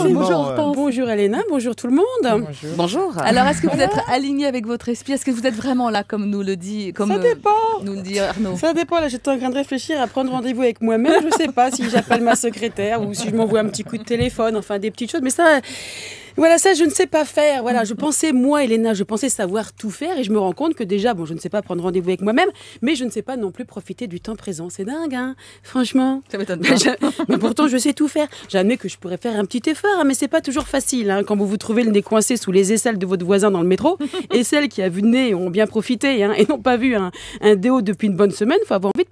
Bonjour Hortense. Bonjour Elena, bonjour tout le monde. Bonjour. Alors, est-ce que vous êtes aligné avec votre esprit? Est-ce que vous êtes vraiment là, comme nous le dit, comme Ça dépend. nous le dit Arnaud? Ça dépend, là j'étais en train de réfléchir à prendre rendez-vous avec moi-même. Je sais pas si j'appelle ma secrétaire ou si je m'envoie un petit coup de téléphone, enfin des petites choses. Mais ça, voilà, ça je ne sais pas faire. Voilà, je pensais, moi Elena, je pensais savoir tout faire et je me rends compte que déjà, bon, je ne sais pas prendre rendez-vous avec moi-même, mais je ne sais pas non plus profiter du temps présent. C'est dingue, hein, franchement. Ça m'étonne pas. Mais pourtant, je sais tout faire. J'admets que je pourrais faire un petit effort, hein, mais c'est pas toujours facile. Hein, quand vous vous trouvez le nez coincé sous les aisselles de votre voisin dans le métro, et celles qui a vu le nez ont bien profité, hein, et n'ont pas vu un déo depuis une bonne semaine, il faut avoir envie de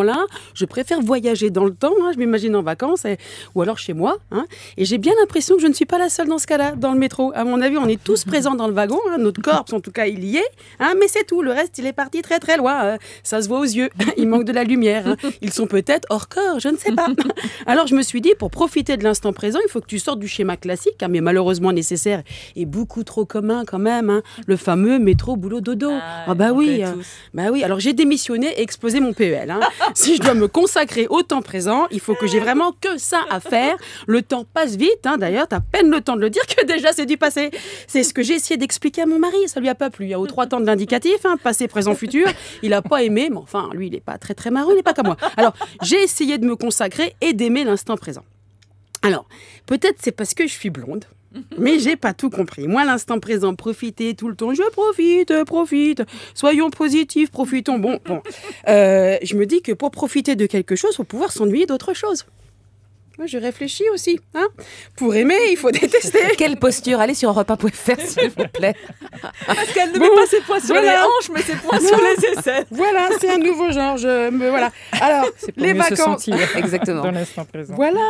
là, je préfère voyager dans le temps, hein, je m'imagine en vacances, ou alors chez moi, hein, et j'ai bien l'impression que je ne suis pas la seule dans ce cas-là, dans le métro. À mon avis, on est tous présents dans le wagon, hein, notre corps, en tout cas, il y est, hein, mais c'est tout, le reste, il est parti très très loin, hein, ça se voit aux yeux, il manque de la lumière, hein, ils sont peut-être hors corps, je ne sais pas. Alors je me suis dit, pour profiter de l'instant présent, il faut que tu sortes du schéma classique, hein, mais malheureusement nécessaire et beaucoup trop commun quand même, hein, le fameux métro boulot dodo. Ah bah oui, alors j'ai démissionné et explosé mon PEL, hein. Si je dois me consacrer au temps présent, il faut que j'ai vraiment que ça à faire. Le temps passe vite, hein, d'ailleurs, t'as à peine le temps de le dire que déjà c'est du passé. C'est ce que j'ai essayé d'expliquer à mon mari, ça lui a pas plu. Il y a aux 3 temps de l'indicatif, hein, passé, présent, futur. Il a pas aimé, mais enfin, lui, il est pas très très marrant, il est pas comme moi. Alors, j'ai essayé de me consacrer et d'aimer l'instant présent. Alors, peut-être c'est parce que je suis blonde. Mais j'ai pas tout compris. Moi, l'instant présent, profiter tout le temps. Je profite. Soyons positifs, profitons. Bon. Je me dis que pour profiter de quelque chose, il faut pouvoir s'ennuyer d'autre chose. Moi, je réfléchis aussi. Hein. Pour aimer, il faut détester. Quelle posture? Allez sur europe1.fr, s'il vous plaît. Parce qu'elle ne met pas ses poings sur les hanches, mais ses poings sur les aisselles. Voilà, c'est un nouveau genre. Voilà. Alors, c'est pour les mieux vacances. se sentir exactement. Dans l'instant présent. Voilà,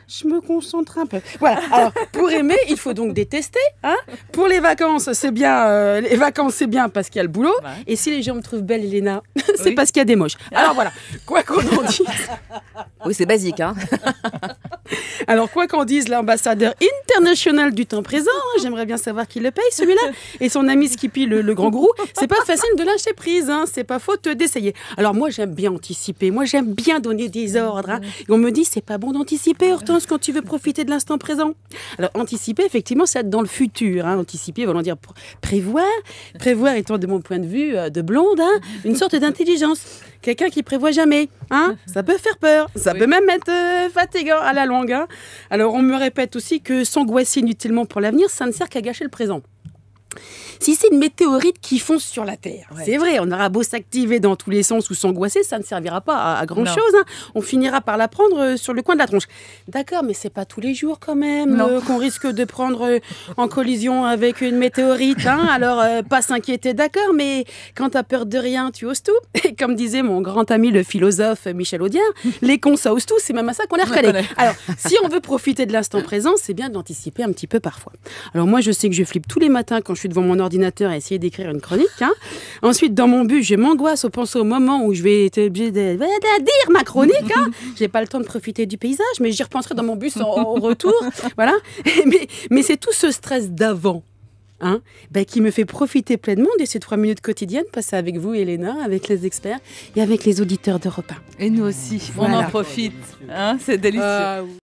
je me concentre un peu. Voilà. Alors, pour aimer, il faut donc détester. Hein. Pour les vacances, c'est bien. Les vacances, c'est bien parce qu'il y a le boulot. Ouais. Et si les gens me trouvent belle, Elena, c'est parce qu'il y a des moches. Alors voilà, quoi qu'on en dise. Oui, c'est basique, hein. Alors, quoi qu'en dise l'ambassadeur international du temps présent, hein, j'aimerais bien savoir qui le paye, celui-là, et son ami Skippy, le grand gourou, c'est pas facile de lâcher prise, hein, c'est pas faute d'essayer. Alors, moi, j'aime bien anticiper, moi, j'aime bien donner des ordres. Hein, et on me dit, c'est pas bon d'anticiper, Hortense, quand tu veux profiter de l'instant présent. Alors, anticiper, effectivement, c'est être dans le futur. Hein, anticiper, voulant dire prévoir. Prévoir étant, de mon point de vue de blonde, hein, une sorte d'intelligence. Quelqu'un qui prévoit jamais, hein, ça peut faire peur, ça peut même être fatigant à la longue. Hein. Alors on me répète aussi que s'angoisser inutilement pour l'avenir, ça ne sert qu'à gâcher le présent. Si c'est une météorite qui fonce sur la Terre, c'est vrai, on aura beau s'activer dans tous les sens ou s'angoisser, ça ne servira pas à grand-chose. Hein. On finira par la prendre sur le coin de la tronche. D'accord, mais c'est pas tous les jours quand même qu'on risque de prendre en collision avec une météorite. Hein. Alors, pas s'inquiéter, d'accord, mais quand t'as peur de rien, tu oses tout. Et comme disait mon grand ami le philosophe Michel Audiard, les cons, ça ose tout, c'est même à ça qu'on les reconnaît. Alors, si on veut profiter de l'instant présent, c'est bien d'anticiper un petit peu parfois. Alors moi, je sais que je flippe tous les matins quand je suis devant mon ordinateur à essayer d'écrire une chronique. Hein. Ensuite, dans mon bus, je m'angoisse au penser au moment où je vais être obligée de dire ma chronique. Hein. J'ai pas le temps de profiter du paysage, mais j'y repenserai dans mon bus au retour. Voilà. Mais c'est tout ce stress d'avant. Hein, qui me fait profiter pleinement de ces 3 minutes quotidiennes passées avec vous, Elena, avec les experts et avec les auditeurs d'Europe 1. Et nous aussi, on en profite. Hein, c'est délicieux.